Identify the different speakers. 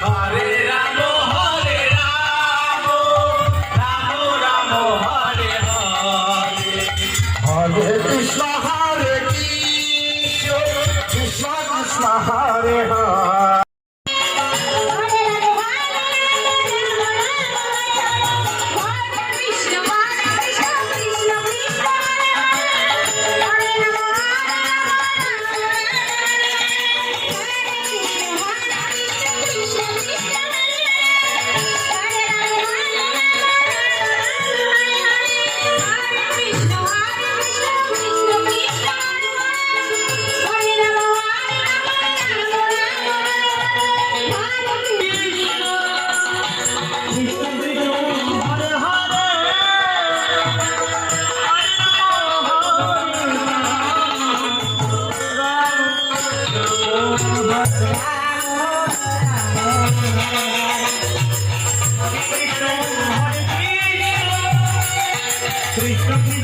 Speaker 1: Hare Ramo, Hare Ramo, Ramo Ramo, Hare Hare. Hare Krishna, Hare Krishna, Krishna Krishna, Hare Hare. Krishna